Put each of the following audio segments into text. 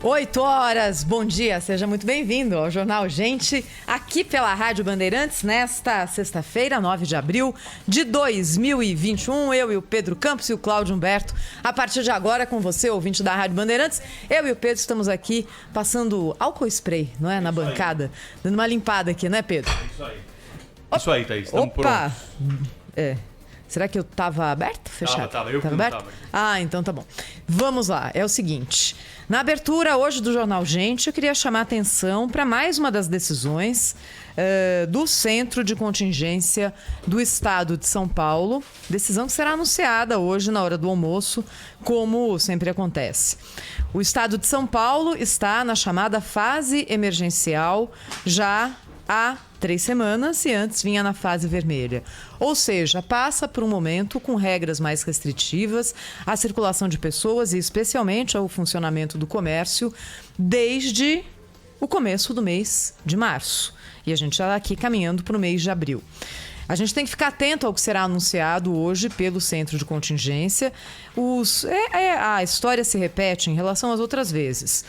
8 horas, bom dia, seja muito bem-vindo ao Jornal Gente, aqui pela Rádio Bandeirantes, nesta sexta-feira, 9 de abril de 2021. Eu e o Pedro Campos e o Cláudio Humberto, a partir de agora com você, ouvinte da Rádio Bandeirantes. Eu e o Pedro estamos aqui passando álcool spray, não é? Na bancada, dando uma limpada aqui, não é, Pedro? É isso aí. Isso aí, Thaís, estamos Opa! Será que eu tava aberto? Fechado? Tava. Eu tava que não aberto? tava. Ah, então tá bom. Vamos lá, é o seguinte. Na abertura hoje do Jornal Gente, eu queria chamar a atenção para mais uma das decisões do Centro de Contingência do Estado de São Paulo. Decisão que será anunciada hoje na hora do almoço, como sempre acontece. O Estado de São Paulo está na chamada fase emergencial já há 3 semanas e antes vinha na fase vermelha. Ou seja, passa por um momento com regras mais restritivas à circulação de pessoas e especialmente ao funcionamento do comércio desde o começo do mês de março. E a gente já está aqui caminhando para o mês de abril. A gente tem que ficar atento ao que será anunciado hoje pelo Centro de Contingência. A história se repete em relação às outras vezes.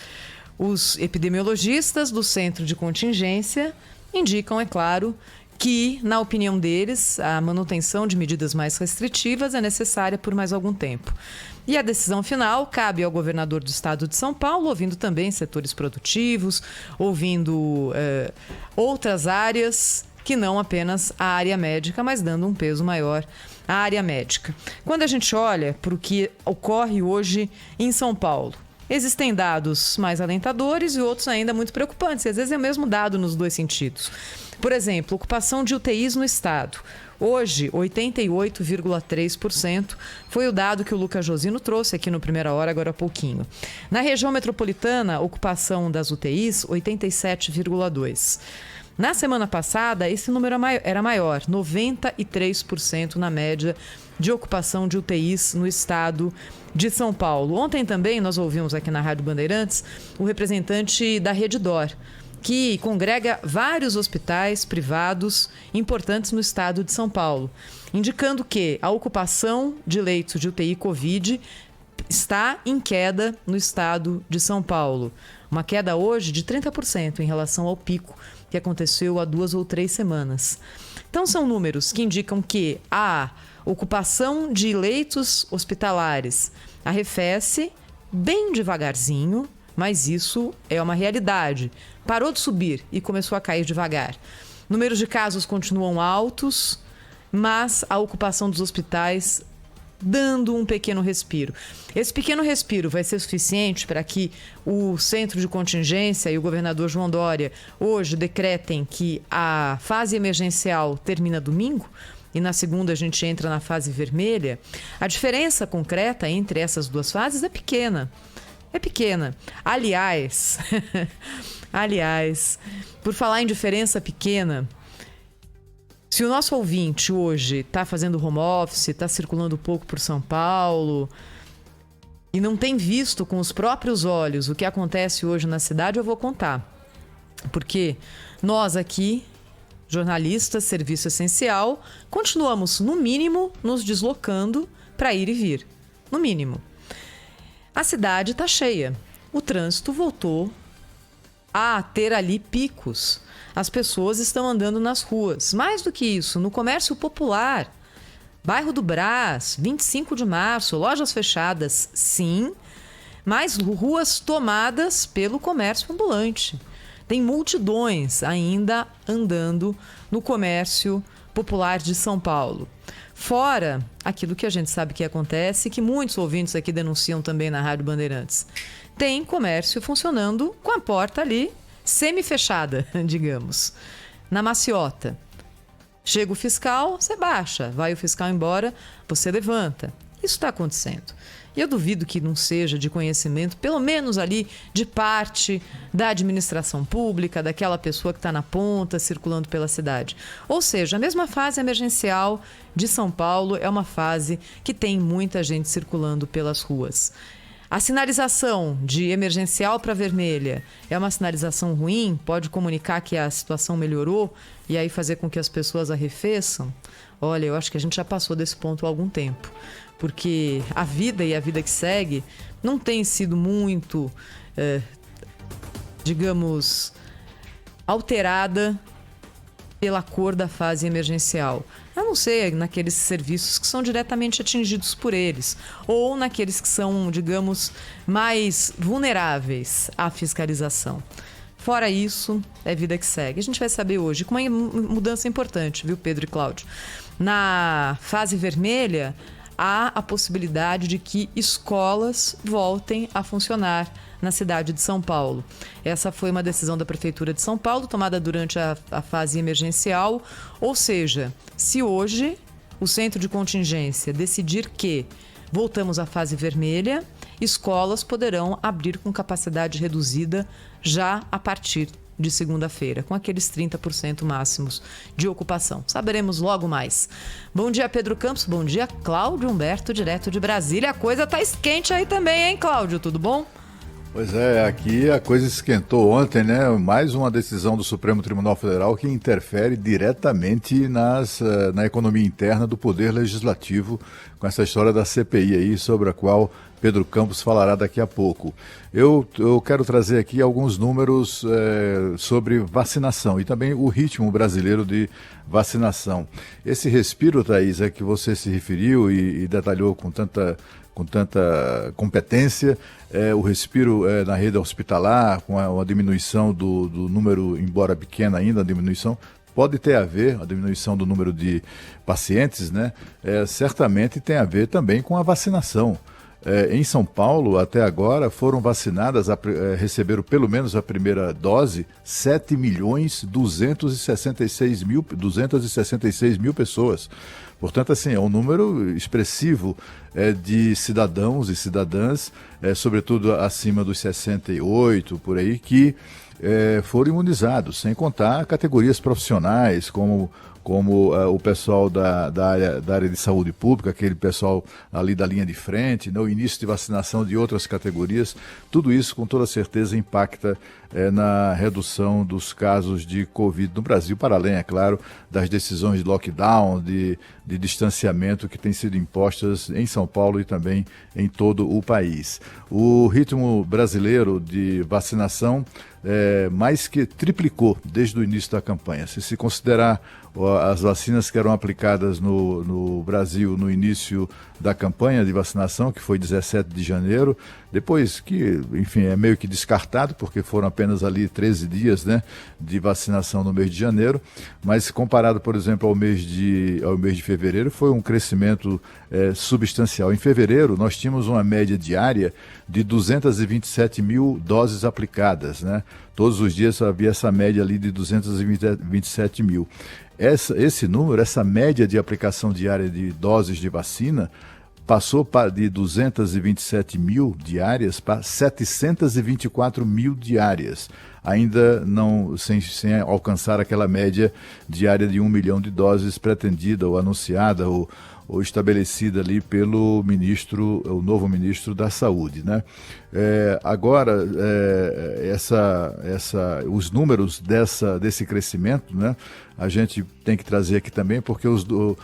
Os epidemiologistas do Centro de Contingência indicam, é claro, que, na opinião deles, a manutenção de medidas mais restritivas é necessária por mais algum tempo. E a decisão final cabe ao governador do estado de São Paulo, ouvindo também setores produtivos, ouvindo outras áreas que não apenas a área médica, mas dando um peso maior à área médica. Quando a gente olha para o que ocorre hoje em São Paulo, existem dados mais alentadores e outros ainda muito preocupantes. E às vezes é o mesmo dado nos dois sentidos. Por exemplo, ocupação de UTIs no estado. Hoje, 88,3% foi o dado que o Lucas Josino trouxe aqui no Primeira Hora, agora há pouquinho. Na região metropolitana, ocupação das UTIs, 87,2%. Na semana passada, esse número era maior, 93% na média de ocupação de UTIs no estado de São Paulo. Ontem também nós ouvimos aqui na Rádio Bandeirantes o representante da Redditor, que congrega vários hospitais privados importantes no estado de São Paulo, indicando que a ocupação de leitos de UTI Covid está em queda no estado de São Paulo. Uma queda hoje de 30% em relação ao pico que aconteceu há 2 ou 3 semanas. Então são números que indicam que a ocupação de leitos hospitalares arrefece bem devagarzinho, mas isso é uma realidade. Parou de subir e começou a cair devagar. Números de casos continuam altos, mas a ocupação dos hospitais dando um pequeno respiro. Esse pequeno respiro vai ser suficiente para que o Centro de Contingência e o governador João Dória hoje decretem que a fase emergencial termina domingo e na segunda a gente entra na fase vermelha. A diferença concreta entre essas duas fases é pequena. É pequena. Aliás, por falar em diferença pequena, se o nosso ouvinte hoje está fazendo home office, está circulando pouco por São Paulo e não tem visto com os próprios olhos o que acontece hoje na cidade, eu vou contar. Porque nós aqui, jornalistas, serviço essencial, continuamos, no mínimo, nos deslocando para ir e vir. No mínimo. A cidade está cheia. O trânsito voltou a ter ali picos. As pessoas estão andando nas ruas. Mais do que isso, no comércio popular, bairro do Brás, 25 de março, lojas fechadas, sim, mas ruas tomadas pelo comércio ambulante. Tem multidões ainda andando no comércio popular de São Paulo. Fora aquilo que a gente sabe que acontece, que muitos ouvintes aqui denunciam também na Rádio Bandeirantes. Tem comércio funcionando com a porta ali semi-fechada, digamos, na maciota. Chega o fiscal, você baixa. Vai o fiscal embora, você levanta. Isso está acontecendo. E eu duvido que não seja de conhecimento, pelo menos ali, de parte da administração pública, daquela pessoa que está na ponta, circulando pela cidade. Ou seja, a mesma fase emergencial de São Paulo é uma fase que tem muita gente circulando pelas ruas. A sinalização de emergencial para vermelha é uma sinalização ruim? Pode comunicar que a situação melhorou e aí fazer com que as pessoas arrefeçam? Olha, eu acho que a gente já passou desse ponto há algum tempo. Porque a vida e a vida que segue não tem sido muito digamos, alterada pela cor da fase emergencial. A não ser naqueles serviços que são diretamente atingidos por eles, ou naqueles que são, digamos, mais vulneráveis à fiscalização. Fora isso, é vida que segue. A gente vai saber hoje com uma mudança importante, viu, Pedro e Cláudio? Na fase vermelha, há a possibilidade de que escolas voltem a funcionar na cidade de São Paulo. Essa foi uma decisão da Prefeitura de São Paulo, tomada durante a fase emergencial. Ou seja, se hoje o centro de contingência decidir que voltamos à fase vermelha, escolas poderão abrir com capacidade reduzida já a partir de segunda-feira, com aqueles 30% máximos de ocupação. Saberemos logo mais. Bom dia, Pedro Campos. Bom dia, Cláudio Humberto, direto de Brasília. A coisa tá quente aí também, hein, Cláudio? Tudo bom? Pois é, aqui a coisa esquentou ontem, né? Mais uma decisão do Supremo Tribunal Federal que interfere diretamente na economia interna do Poder Legislativo, com essa história da CPI aí, sobre a qual Pedro Campos falará daqui a pouco. Eu quero trazer aqui alguns números sobre vacinação e também o ritmo brasileiro de vacinação. Esse respiro, Thaís, é que você se referiu e detalhou com tanta competência, o respiro na rede hospitalar, com a diminuição do número, embora pequena ainda, a diminuição, pode ter a ver, a diminuição do número de pacientes, né? Certamente tem a ver também com a vacinação. Em São Paulo, até agora, foram vacinadas, receberam pelo menos a primeira dose, 7.266.266 pessoas. Portanto, assim, é um número expressivo de cidadãos e cidadãs, sobretudo acima dos 68, por aí, que foram imunizados, sem contar categorias profissionais, como o pessoal da área de saúde pública, aquele pessoal ali da linha de frente, né, o início de vacinação de outras categorias, tudo isso com toda certeza impacta na redução dos casos de Covid no Brasil, para além, é claro, das decisões de lockdown, de distanciamento que têm sido impostas em São Paulo e também em todo o país. O ritmo brasileiro de vacinação mais que triplicou desde o início da campanha. Se considerar as vacinas que eram aplicadas no Brasil no início da campanha de vacinação, que foi 17 de janeiro, depois que, enfim, é meio que descartado, porque foram apenas ali 13 dias, né, de vacinação no mês de janeiro, mas comparado, por exemplo, ao mês de fevereiro, foi um crescimento substancial. Em fevereiro, nós tínhamos uma média diária de 227 mil doses aplicadas, né? Todos os dias havia essa média ali de 227 mil. Esse número, essa média de aplicação diária de doses de vacina, passou de 227 mil diárias para 724 mil diárias, ainda não sem alcançar aquela média diária de 1 milhão de doses pretendida ou anunciada ou estabelecida ali pelo o novo ministro da Saúde, né? Agora, os números desse crescimento, né, a gente tem que trazer aqui também, porque o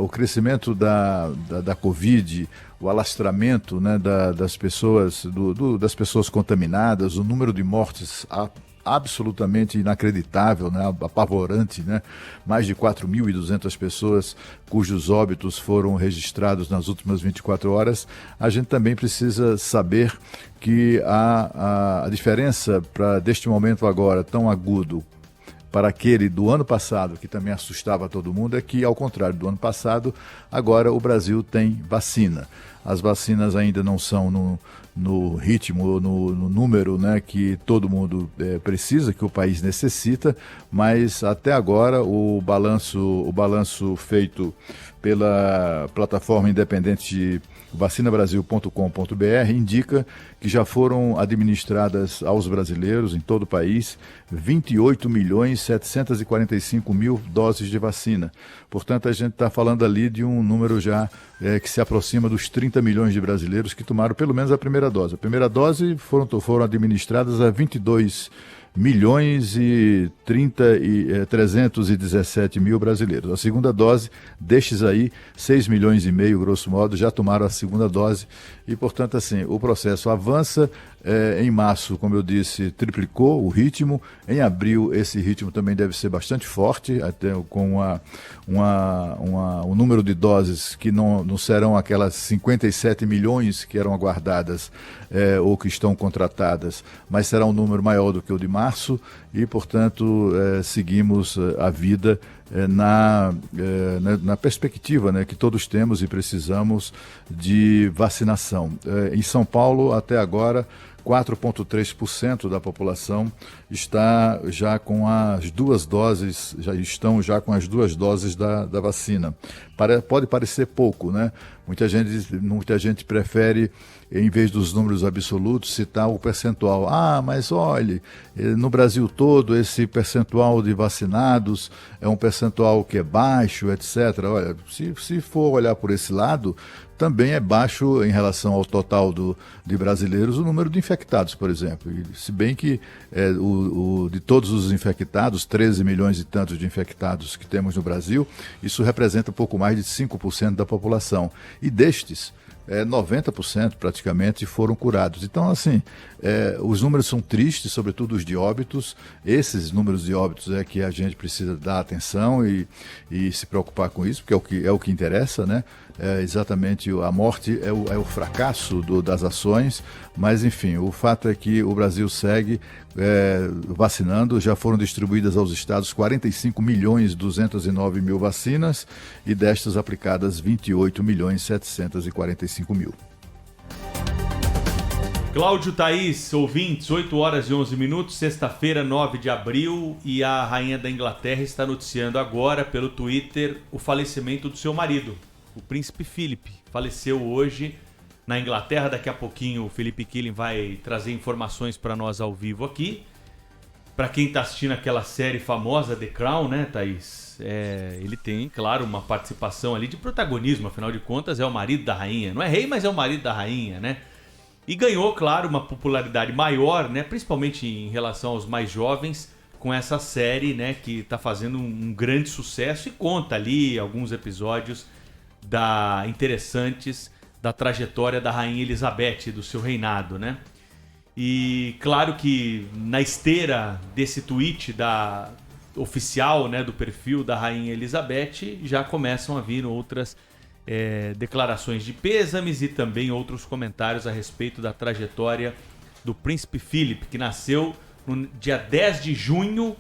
crescimento da Covid, o alastramento, né, das pessoas, das pessoas contaminadas, o número de mortes absolutamente inacreditável, né, apavorante, né? Mais de 4.200 pessoas cujos óbitos foram registrados nas últimas 24 horas. A gente também precisa saber que a diferença deste momento agora tão agudo para aquele do ano passado, que também assustava todo mundo, é que, ao contrário do ano passado, agora o Brasil tem vacina. As vacinas ainda não são no ritmo, no número, né, que todo mundo precisa, que o país necessita, mas até agora o balanço feito pela plataforma independente vacinabrasil.com.br indica que já foram administradas aos brasileiros em todo o país 28.745.000 doses de vacina. Portanto, a gente está falando ali de um número já que se aproxima dos 30 milhões de brasileiros que tomaram pelo menos a primeira dose. A primeira dose foram administradas a 22 milhões e 317 mil brasileiros. A segunda dose, destes aí, 6 milhões e meio, grosso modo, já tomaram a segunda dose e, portanto, assim, o processo avança. Em março, como eu disse, triplicou o ritmo. Em abril, esse ritmo também deve ser bastante forte, até com um número de doses que não serão aquelas 57 milhões que eram aguardadas ou que estão contratadas, mas será um número maior do que o de março e, portanto, seguimos a vida na perspectiva, né, que todos temos e precisamos de vacinação. Em São Paulo, até agora, 4,3% da população está já com as duas doses, já com as duas doses da vacina. Pode parecer pouco, né? Muita gente prefere, em vez dos números absolutos, citar o percentual. Mas olhe, no Brasil todo esse percentual de vacinados é um percentual que é baixo, etc. Olha, se for olhar por esse lado, também é baixo em relação ao total de brasileiros o número de infectados, por exemplo. E, se bem que de todos os infectados, 13 milhões e tantos de infectados que temos no Brasil, isso representa pouco mais de 5% da população. E destes, 90% praticamente foram curados. Então, assim, os números são tristes, sobretudo os de óbitos. Esses números de óbitos é que a gente precisa dar atenção e se preocupar com isso, porque é o que interessa, né? Exatamente, a morte é o fracasso das ações, mas enfim, o fato é que o Brasil segue vacinando. Já foram distribuídas aos estados 45.209.000 vacinas e destas aplicadas 28.745.000. Cláudio, Thaís, ouvintes, 8 horas e 11 minutos, sexta-feira, 9 de abril, e a rainha da Inglaterra está noticiando agora pelo Twitter o falecimento do seu marido, o príncipe Philip. Faleceu hoje na Inglaterra. Daqui a pouquinho o Felipe Killing vai trazer informações para nós ao vivo aqui. Para quem está assistindo aquela série famosa The Crown, né, Thaís? Ele tem, claro, uma participação ali de protagonismo, afinal de contas é o marido da rainha. Não é rei, mas é o marido da rainha, né? E ganhou, claro, uma popularidade maior, né, principalmente em relação aos mais jovens, com essa série, né, que está fazendo um grande sucesso e conta ali alguns episódios interessantes da trajetória da Rainha Elizabeth, do seu reinado, né? E claro que na esteira desse tweet oficial, né, do perfil da Rainha Elizabeth, já começam a vir outras declarações de pêsames e também outros comentários a respeito da trajetória do príncipe Philip, que nasceu no dia 10 de junho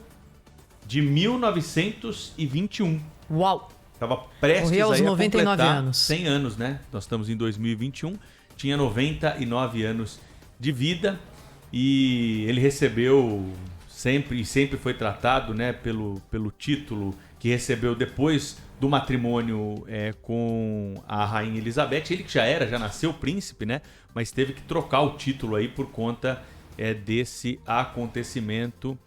de 1921. Uau! Estava prestes Morreu aos a 99 completar anos. 100 anos, né? Nós estamos em 2021. Tinha 99 anos de vida e ele recebeu sempre foi tratado, né, pelo título que recebeu depois do matrimônio com a Rainha Elizabeth. Ele que já nasceu príncipe, né? Mas teve que trocar o título aí por conta desse acontecimento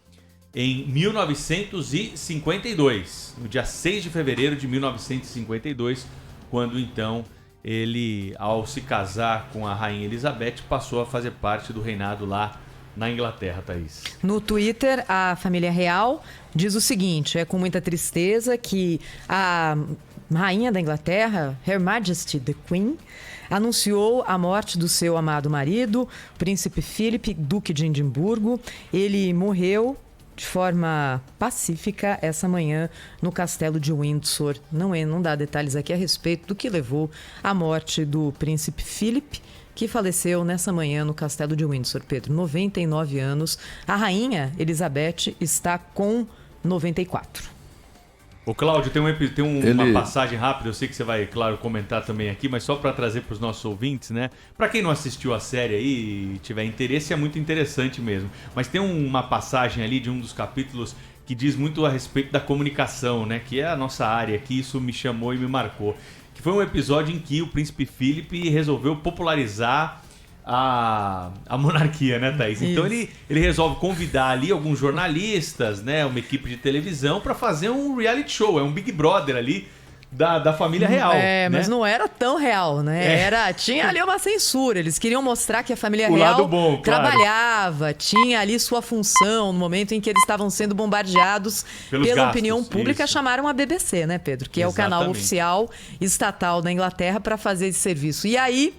em 1952, no dia 6 de fevereiro de 1952, quando então ele, ao se casar com a Rainha Elizabeth, passou a fazer parte do reinado lá na Inglaterra, Thaís. No Twitter, a família real diz o seguinte: é com muita tristeza que a Rainha da Inglaterra, Her Majesty the Queen, anunciou a morte do seu amado marido, Príncipe Philip, Duque de Edimburgo. Ele morreu de forma pacífica essa manhã no castelo de Windsor. Não dá detalhes aqui a respeito do que levou à morte do príncipe Philip, que faleceu nessa manhã no castelo de Windsor. Pedro, 99 anos. A rainha Elizabeth está com 94. Ô Cláudio, tem uma passagem rápida, eu sei que você vai, claro, comentar também aqui, mas só para trazer para os nossos ouvintes, né? Para quem não assistiu a série aí e tiver interesse, é muito interessante mesmo. Mas tem uma passagem ali de um dos capítulos que diz muito a respeito da comunicação, né? Que é a nossa área aqui, isso me chamou e me marcou. Que foi um episódio em que o príncipe Philip resolveu popularizar a monarquia, né, Thaís? Então ele resolve convidar ali alguns jornalistas, né, uma equipe de televisão para fazer um reality show, um Big Brother ali da família real. Mas né? não era tão real, né? Tinha ali uma censura. Eles queriam mostrar que a família real lado bom, trabalhava, tinha ali sua função no momento em que eles estavam sendo bombardeados pela opinião pública. Chamaram a BBC, né, Pedro? Que é o canal oficial estatal da Inglaterra para fazer esse serviço. E aí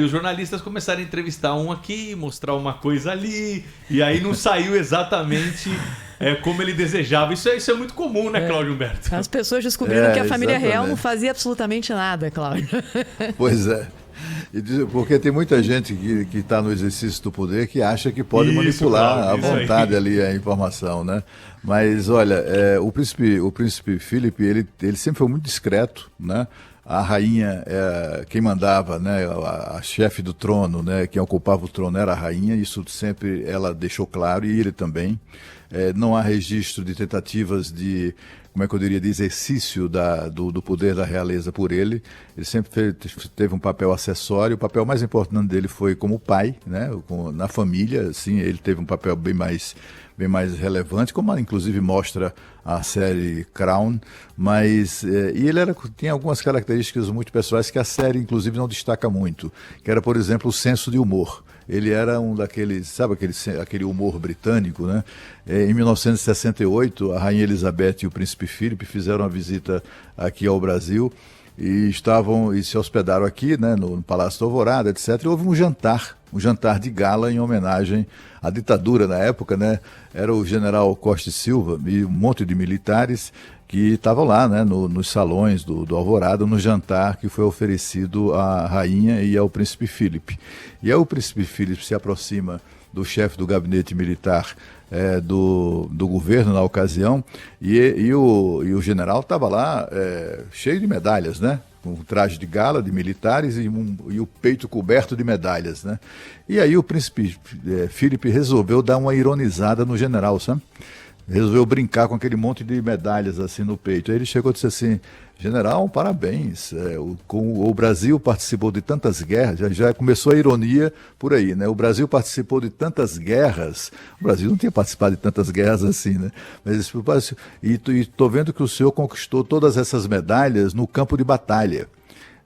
os jornalistas começaram a entrevistar um aqui, mostrar uma coisa ali, e aí não saiu exatamente como ele desejava. Isso é muito comum, né, Cláudio Humberto? As pessoas descobriram que a família real não fazia absolutamente nada, Cláudio. Pois é. Porque tem muita gente que está no exercício do poder que acha que pode manipular à vontade ali a informação, né? Mas, olha, o príncipe Philip, ele sempre foi muito discreto, né? A rainha, quem mandava, né, a chefe do trono, né, quem ocupava o trono era a rainha, isso sempre ela deixou claro, e ele também. Não há registro de tentativas de, como é que eu diria, de exercício do poder da realeza por ele. Ele sempre teve um papel acessório. O papel mais importante dele foi como pai, né, na família, assim, ele teve um papel bem mais relevante, como inclusive mostra a série Crown, mas e ele tinha algumas características muito pessoais que a série inclusive não destaca muito, que era, por exemplo, o senso de humor. Ele era um daqueles, sabe aquele humor britânico, né? Em 1968, a Rainha Elizabeth e o Príncipe Philip fizeram uma visita aqui ao Brasil e se hospedaram aqui, né, no Palácio da Alvorada, etc. E houve um jantar de gala em homenagem à ditadura na época, né? Era o general Costa e Silva e um monte de militares que estavam lá, né, nos salões do Alvorada, no jantar que foi oferecido à rainha e ao príncipe Philip. E aí o príncipe Philip se aproxima do chefe do gabinete militar do governo na ocasião, e o general estava lá cheio de medalhas, né? Com um traje de gala de militares e o peito coberto de medalhas, né? E aí o príncipe Philip resolveu dar uma ironizada no general, sabe? Resolveu brincar com aquele monte de medalhas assim no peito. Aí ele chegou e disse assim: general, parabéns, o Brasil participou de tantas guerras, já começou a ironia por aí, né? O Brasil participou de tantas guerras, o Brasil não tinha participado de tantas guerras assim, né? Mas estou vendo que o senhor conquistou todas essas medalhas no campo de batalha.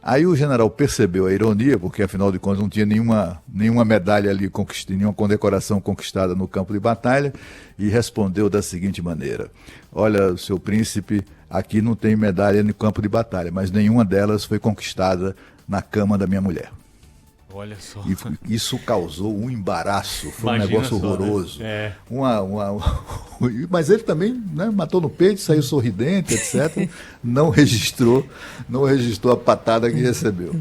Aí o general percebeu a ironia, porque afinal de contas não tinha nenhuma medalha ali, nenhuma condecoração conquistada no campo de batalha, e respondeu da seguinte maneira: olha, seu príncipe, aqui não tem medalha no campo de batalha, mas nenhuma delas foi conquistada na cama da minha mulher. Olha só. E isso causou um embaraço, foi um negócio horroroso. Né? Mas ele também, né, matou no peito, saiu sorridente, etc. Não registrou a patada que recebeu.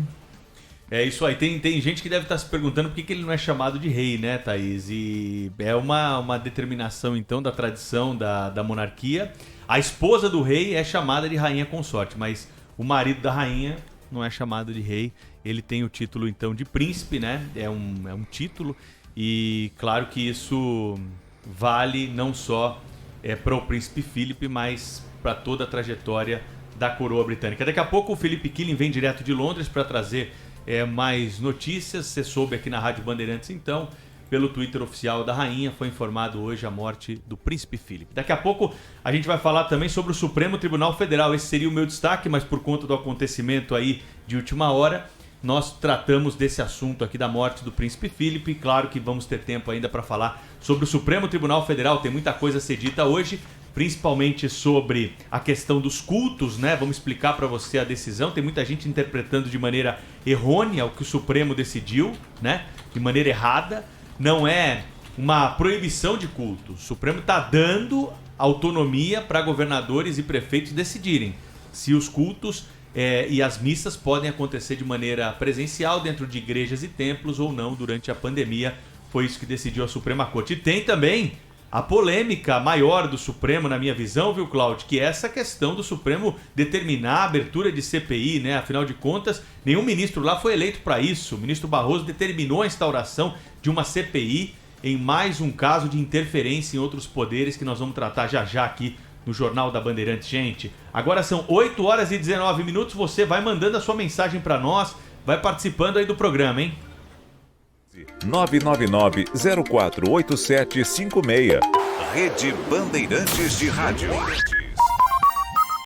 É isso aí. Tem gente que deve estar se perguntando por que ele não é chamado de rei, né, Thaís? E é uma determinação, então, da tradição da monarquia. A esposa do rei é chamada de rainha consorte, mas o marido da rainha não é chamado de rei. Ele tem o título, então, de príncipe, né? É um título. E claro que isso vale não só para o príncipe Philip, mas para toda a trajetória da coroa britânica. Daqui a pouco o Felipe Killing vem direto de Londres para trazer mais notícias. Você soube aqui na Rádio Bandeirantes, então, pelo Twitter oficial da rainha, foi informado hoje a morte do príncipe Philip. Daqui a pouco a gente vai falar também sobre o Supremo Tribunal Federal. Esse seria o meu destaque, mas por conta do acontecimento aí de última hora, nós tratamos desse assunto aqui da morte do príncipe Philip. Claro que vamos ter tempo ainda para falar sobre o Supremo Tribunal Federal. Tem muita coisa a ser dita hoje, principalmente sobre a questão dos cultos, né? Vamos explicar para você a decisão. Tem muita gente interpretando de maneira errônea o que o Supremo decidiu, né? De maneira errada. Não é uma proibição de culto. O Supremo está dando autonomia para governadores e prefeitos decidirem se os cultos e as missas podem acontecer de maneira presencial dentro de igrejas e templos ou não durante a pandemia. Foi isso que decidiu a Suprema Corte. E tem também a polêmica maior do Supremo, na minha visão, viu, Cláudio? Que é essa questão do Supremo determinar a abertura de CPI, né? Afinal de contas, nenhum ministro lá foi eleito para isso. O ministro Barroso determinou a instauração de uma CPI em mais um caso de interferência em outros poderes que nós vamos tratar já aqui no Jornal da Bandeirantes. Gente, agora são 8 horas e 19 minutos. Você vai mandando a sua mensagem para nós, vai participando aí do programa, hein? 999-048756. Rede Bandeirantes de Rádio.